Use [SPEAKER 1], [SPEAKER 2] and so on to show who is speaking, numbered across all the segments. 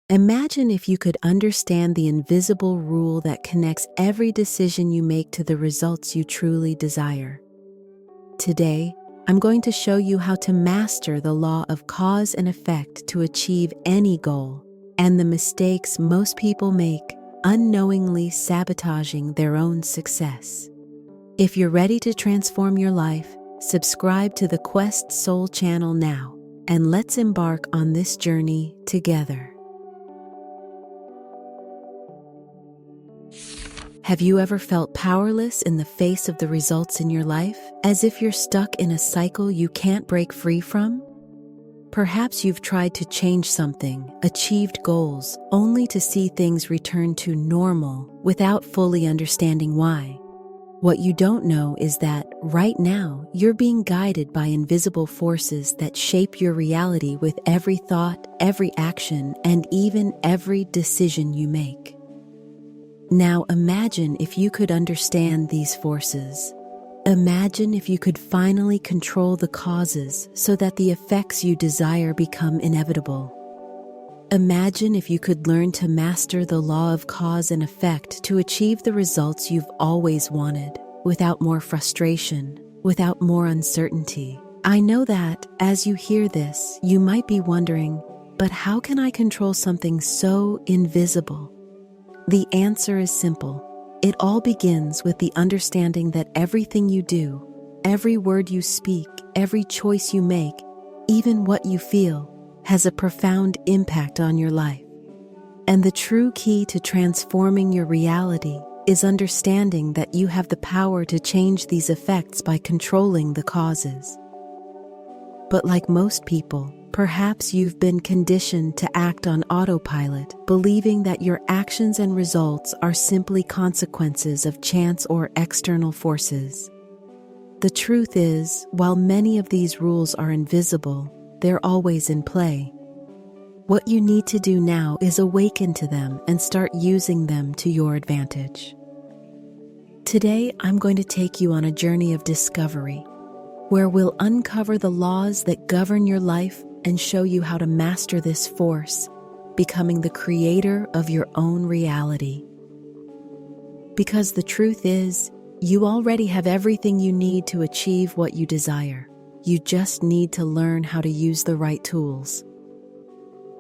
[SPEAKER 1] Imagine if you could understand the invisible rule that connects every decision you make to the results you truly desire. Today, I'm going to show you how to master the law of cause and effect to achieve any goal, and the mistakes most people make, unknowingly sabotaging their own success. If you're ready to transform your life, subscribe to the Quest Soul channel now, and let's embark on this journey together. Have you ever felt powerless in the face of the results in your life, as if you're stuck in a cycle you can't break free from? Perhaps you've tried to change something, achieved goals, only to see things return to normal without fully understanding why. What you don't know is that, right now, you're being guided by invisible forces that shape your reality with every thought, every action, and even every decision you make. Now imagine if you could understand these forces. Imagine if you could finally control the causes so that the effects you desire become inevitable. Imagine if you could learn to master the law of cause and effect to achieve the results you've always wanted, without more frustration, without more uncertainty. I know that, as you hear this, you might be wondering, but how can I control something so invisible? The answer is simple. It all begins with the understanding that everything you do, every word you speak, every choice you make, even what you feel, has a profound impact on your life. And the true key to transforming your reality is understanding that you have the power to change these effects by controlling the causes. But like most people, perhaps you've been conditioned to act on autopilot, believing that your actions and results are simply consequences of chance or external forces. The truth is, while many of these rules are invisible, they're always in play. What you need to do now is awaken to them and start using them to your advantage. Today, I'm going to take you on a journey of discovery, where we'll uncover the laws that govern your life and show you how to master this force, becoming the creator of your own reality. Because the truth is, you already have everything you need to achieve what you desire. You just need to learn how to use the right tools.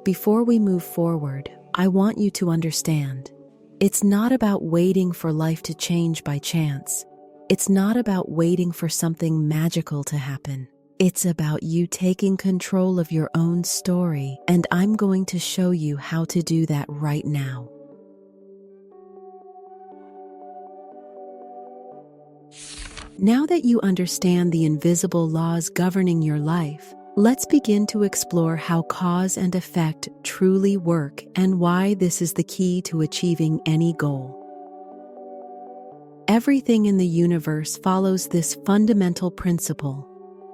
[SPEAKER 1] Before we move forward, I want you to understand, it's not about waiting for life to change by chance. It's not about waiting for something magical to happen. It's about you taking control of your own story, and I'm going to show you how to do that right now. Now that you understand the invisible laws governing your life, let's begin to explore how cause and effect truly work and why this is the key to achieving any goal. Everything in the universe follows this fundamental principle.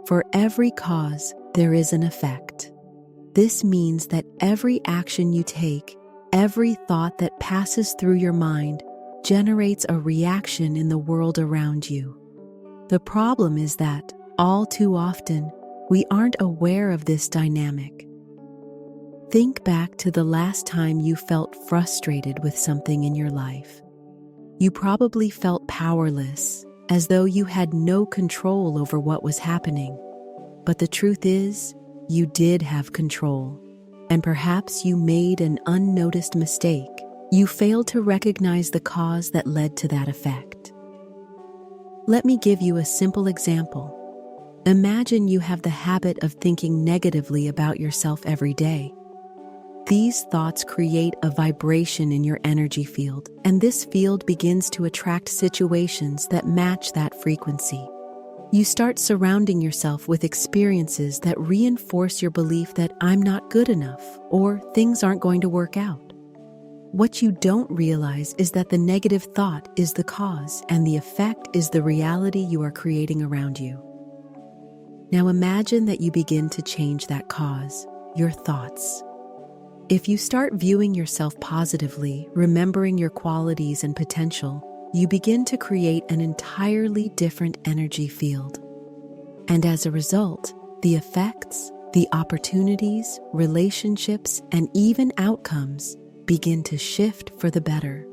[SPEAKER 1] For every cause, there is an effect. This means that every action you take, every thought that passes through your mind, generates a reaction in the world around you. The problem is that, all too often, we aren't aware of this dynamic. Think back to the last time you felt frustrated with something in your life. You probably felt powerless, as though you had no control over what was happening. But the truth is, you did have control, and perhaps you made an unnoticed mistake. You failed to recognize the cause that led to that effect. Let me give you a simple example. Imagine you have the habit of thinking negatively about yourself every day. These thoughts create a vibration in your energy field, and this field begins to attract situations that match that frequency. You start surrounding yourself with experiences that reinforce your belief that I'm not good enough or things aren't going to work out. What you don't realize is that the negative thought is the cause and the effect is the reality you are creating around you. Now imagine that you begin to change that cause, your thoughts. If you start viewing yourself positively, remembering your qualities and potential, you begin to create an entirely different energy field. And as a result, the effects, the opportunities, relationships, and even outcomes begin to shift for the better.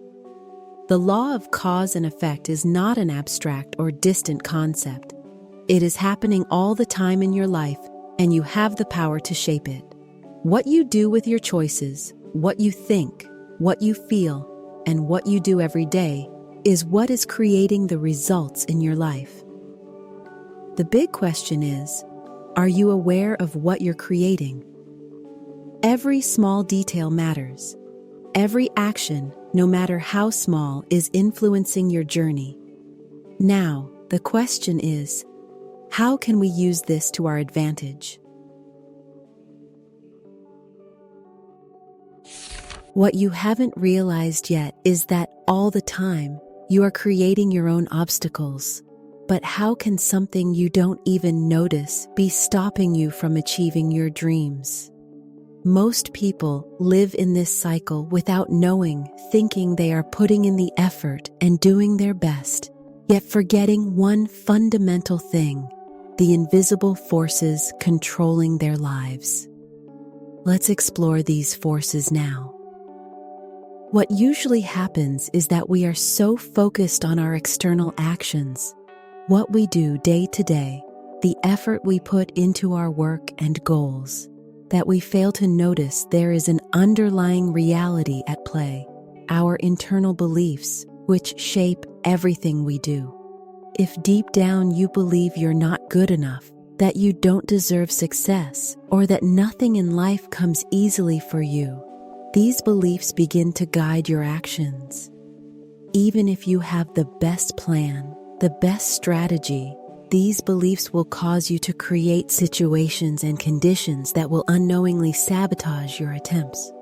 [SPEAKER 1] The law of cause and effect is not an abstract or distant concept. It is happening all the time in your life, and you have the power to shape it. What you do with your choices, what you think, what you feel, and what you do every day is what is creating the results in your life. The big question is, are you aware of what you're creating? Every small detail matters. Every action, no matter how small, is influencing your journey. Now, the question is, how can we use this to our advantage? What you haven't realized yet is that all the time, you are creating your own obstacles. But how can something you don't even notice be stopping you from achieving your dreams? Most people live in this cycle without knowing, thinking they are putting in the effort and doing their best, yet forgetting one fundamental thing: the invisible forces controlling their lives. Let's explore these forces now. What usually happens is that we are so focused on our external actions, what we do day to day, the effort we put into our work and goals, that we fail to notice there is an underlying reality at play, our internal beliefs, which shape everything we do. If deep down you believe you're not good enough, that you don't deserve success, or that nothing in life comes easily for you, these beliefs begin to guide your actions. Even if you have the best plan, the best strategy, these beliefs will cause you to create situations and conditions that will unknowingly sabotage your attempts.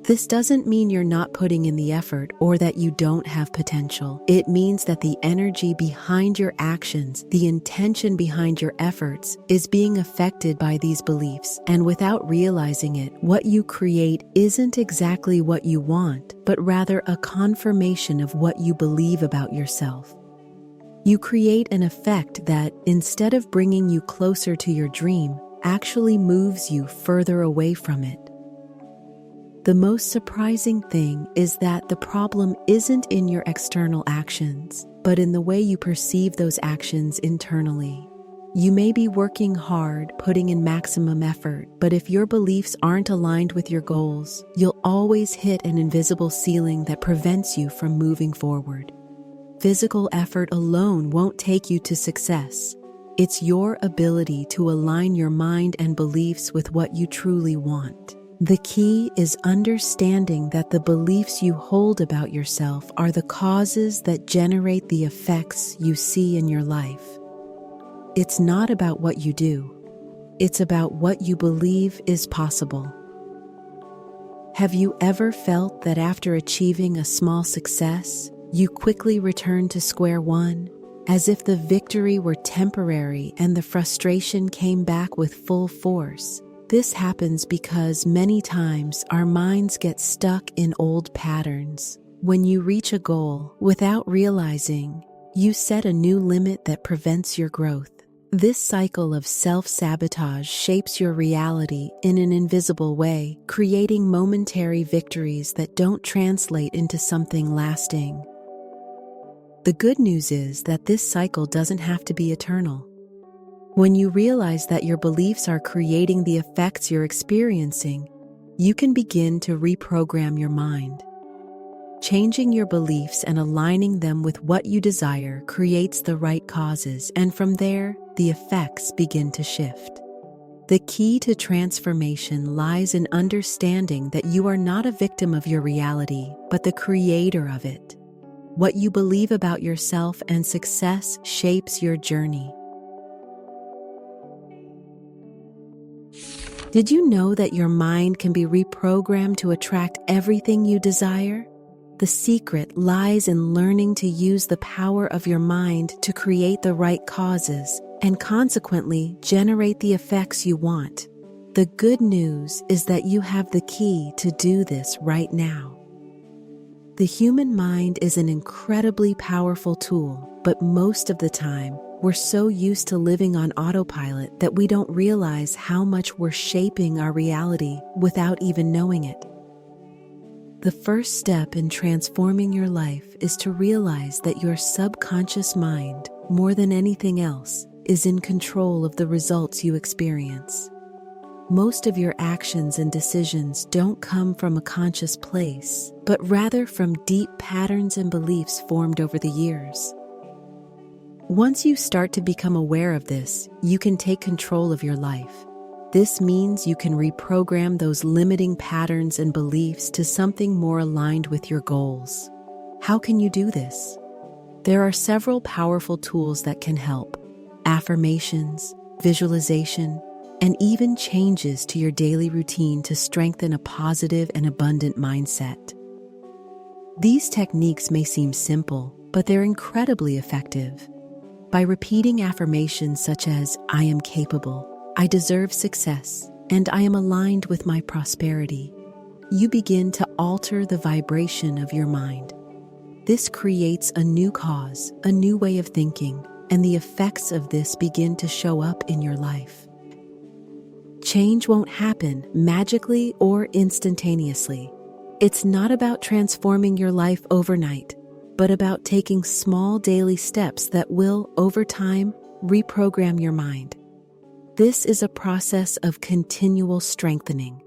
[SPEAKER 1] This doesn't mean you're not putting in the effort or that you don't have potential. It means that the energy behind your actions, the intention behind your efforts, is being affected by these beliefs. And without realizing it, what you create isn't exactly what you want, but rather a confirmation of what you believe about yourself. You create an effect that, instead of bringing you closer to your dream, actually moves you further away from it. The most surprising thing is that the problem isn't in your external actions, but in the way you perceive those actions internally. You may be working hard, putting in maximum effort, but if your beliefs aren't aligned with your goals, you'll always hit an invisible ceiling that prevents you from moving forward. Physical effort alone won't take you to success. It's your ability to align your mind and beliefs with what you truly want. The key is understanding that the beliefs you hold about yourself are the causes that generate the effects you see in your life. It's not about what you do. It's about what you believe is possible. Have you ever felt that after achieving a small success, you quickly return to square one, as if the victory were temporary and the frustration came back with full force? This happens because many times our minds get stuck in old patterns. When you reach a goal, without realizing, you set a new limit that prevents your growth. This cycle of self-sabotage shapes your reality in an invisible way, creating momentary victories that don't translate into something lasting. The good news is that this cycle doesn't have to be eternal. When you realize that your beliefs are creating the effects you're experiencing, you can begin to reprogram your mind. Changing your beliefs and aligning them with what you desire creates the right causes, and from there, the effects begin to shift. The key to transformation lies in understanding that you are not a victim of your reality, but the creator of it. What you believe about yourself and success shapes your journey. Did you know that your mind can be reprogrammed to attract everything you desire? The secret lies in learning to use the power of your mind to create the right causes and consequently generate the effects you want. The good news is that you have the key to do this right now. The human mind is an incredibly powerful tool, but most of the time, we're so used to living on autopilot that we don't realize how much we're shaping our reality without even knowing it. The first step in transforming your life is to realize that your subconscious mind, more than anything else, is in control of the results you experience. Most of your actions and decisions don't come from a conscious place, but rather from deep patterns and beliefs formed over the years. Once you start to become aware of this, you can take control of your life. This means you can reprogram those limiting patterns and beliefs to something more aligned with your goals. How can you do this? There are several powerful tools that can help: affirmations, visualization, and even changes to your daily routine to strengthen a positive and abundant mindset. These techniques may seem simple, but they're incredibly effective. By repeating affirmations such as, "I am capable," "I deserve success," and "I am aligned with my prosperity," you begin to alter the vibration of your mind. This creates a new cause, a new way of thinking, and the effects of this begin to show up in your life. Change won't happen magically or instantaneously. It's not about transforming your life overnight, but about taking small daily steps that will, over time, reprogram your mind. This is a process of continual strengthening.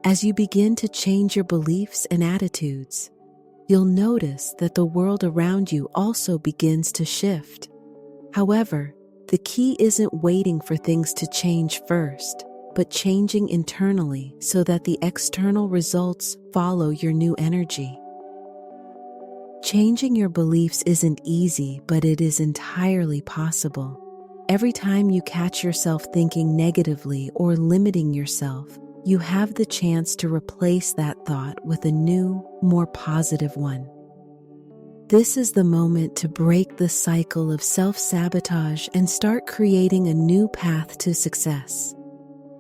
[SPEAKER 1] As you begin to change your beliefs and attitudes, you'll notice that the world around you also begins to shift. However, the key isn't waiting for things to change first, but changing internally so that the external results follow your new energy. Changing your beliefs isn't easy, but it is entirely possible. Every time you catch yourself thinking negatively or limiting yourself, you have the chance to replace that thought with a new, more positive one. This is the moment to break the cycle of self-sabotage and start creating a new path to success.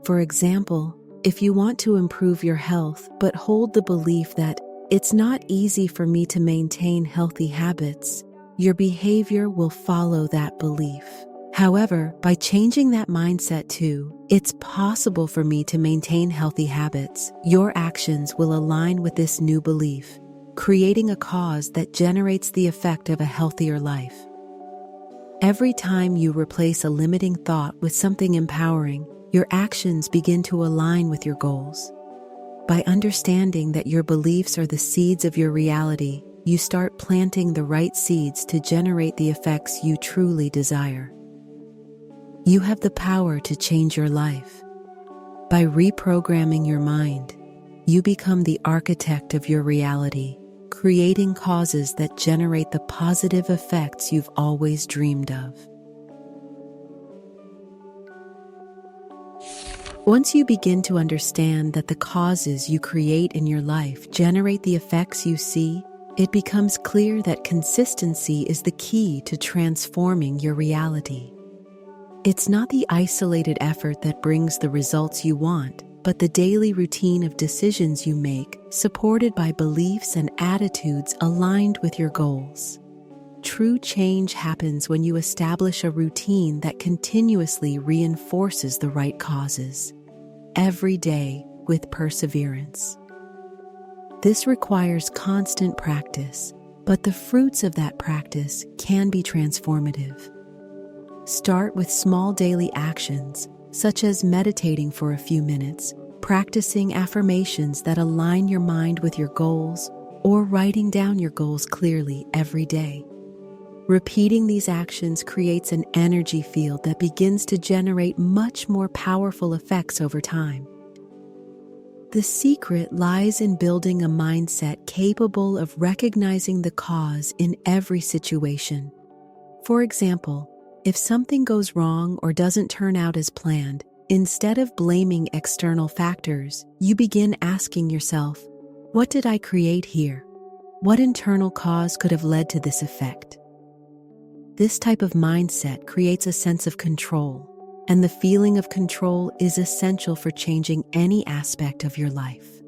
[SPEAKER 1] For example, if you want to improve your health but hold the belief that it's not easy for me to maintain healthy habits, your behavior will follow that belief. However, by changing that mindset to, "It's possible for me to maintain healthy habits," your actions will align with this new belief, creating a cause that generates the effect of a healthier life. Every time you replace a limiting thought with something empowering, your actions begin to align with your goals. By understanding that your beliefs are the seeds of your reality, you start planting the right seeds to generate the effects you truly desire. You have the power to change your life. By reprogramming your mind, you become the architect of your reality, creating causes that generate the positive effects you've always dreamed of. Once you begin to understand that the causes you create in your life generate the effects you see, it becomes clear that consistency is the key to transforming your reality. It's not the isolated effort that brings the results you want, but the daily routine of decisions you make, supported by beliefs and attitudes aligned with your goals. True change happens when you establish a routine that continuously reinforces the right causes, every day with perseverance. This requires constant practice, but the fruits of that practice can be transformative. Start with small daily actions, such as meditating for a few minutes, practicing affirmations that align your mind with your goals, or writing down your goals clearly every day. Repeating these actions creates an energy field that begins to generate much more powerful effects over time. The secret lies in building a mindset capable of recognizing the cause in every situation. For example, if something goes wrong or doesn't turn out as planned, instead of blaming external factors, you begin asking yourself, "What did I create here? What internal cause could have led to this effect?" This type of mindset creates a sense of control, and the feeling of control is essential for changing any aspect of your life.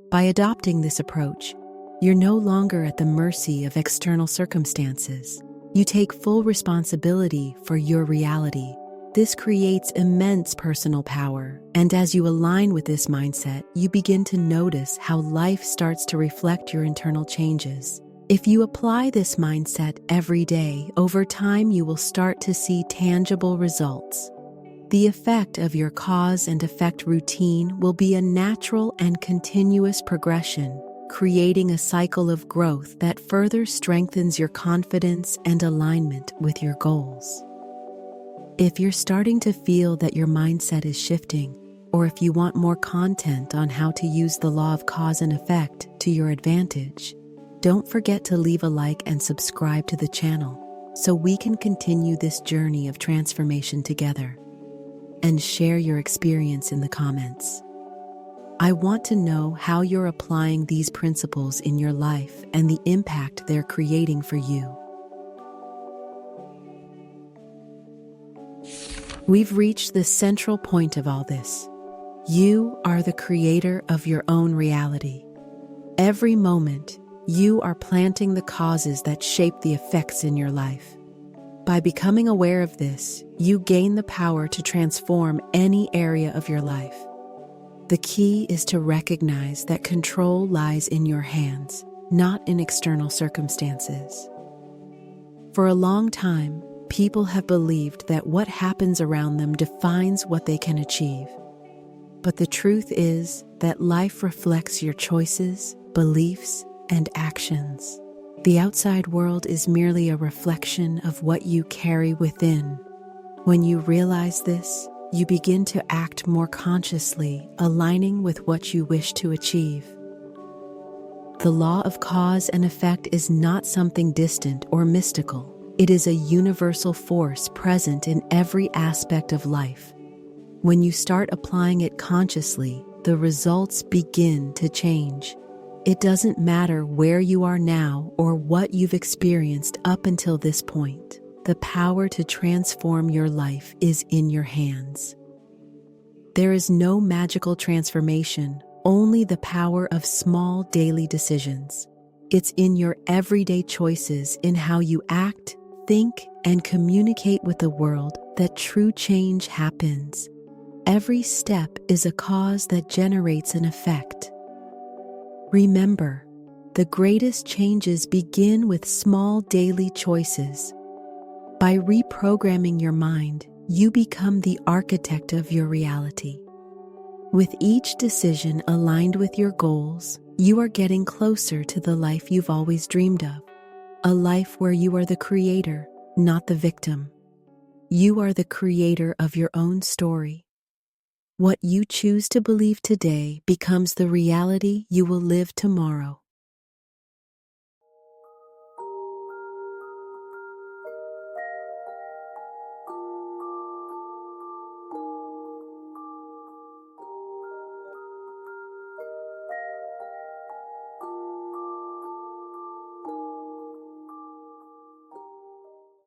[SPEAKER 1] By adopting this approach, You're no longer at the mercy of external circumstances. You take full responsibility for your reality. This creates immense personal power, and as you align with this mindset, you begin to notice how life starts to reflect your internal changes. If you apply this mindset every day, over time you will start to see tangible results. The effect of your cause and effect routine will be a natural and continuous progression, creating a cycle of growth that further strengthens your confidence and alignment with your goals. If you're starting to feel that your mindset is shifting, or if you want more content on how to use the law of cause and effect to your advantage, don't forget to leave a like and subscribe to the channel so we can continue this journey of transformation together. And share your experience in the comments. I want to know how you're applying these principles in your life and the impact they're creating for you. We've reached the central point of all this. You are the creator of your own reality. Every moment, you are planting the causes that shape the effects in your life. By becoming aware of this, you gain the power to transform any area of your life. The key is to recognize that control lies in your hands, not in external circumstances. For a long time, people have believed that what happens around them defines what they can achieve. But the truth is that life reflects your choices, beliefs, and actions. The outside world is merely a reflection of what you carry within. When you realize this, you begin to act more consciously, aligning with what you wish to achieve. The law of cause and effect is not something distant or mystical. It is a universal force present in every aspect of life. When you start applying it consciously, the results begin to change. It doesn't matter where you are now or what you've experienced up until this point. The power to transform your life is in your hands. There is no magical transformation, only the power of small daily decisions. It's in your everyday choices, in how you act, think, and communicate with the world that true change happens. Every step is a cause that generates an effect. Remember, the greatest changes begin with small daily choices. By reprogramming your mind, you become the architect of your reality. With each decision aligned with your goals, you are getting closer to the life you've always dreamed of. A life where you are the creator, not the victim. You are the creator of your own story. What you choose to believe today becomes the reality you will live tomorrow.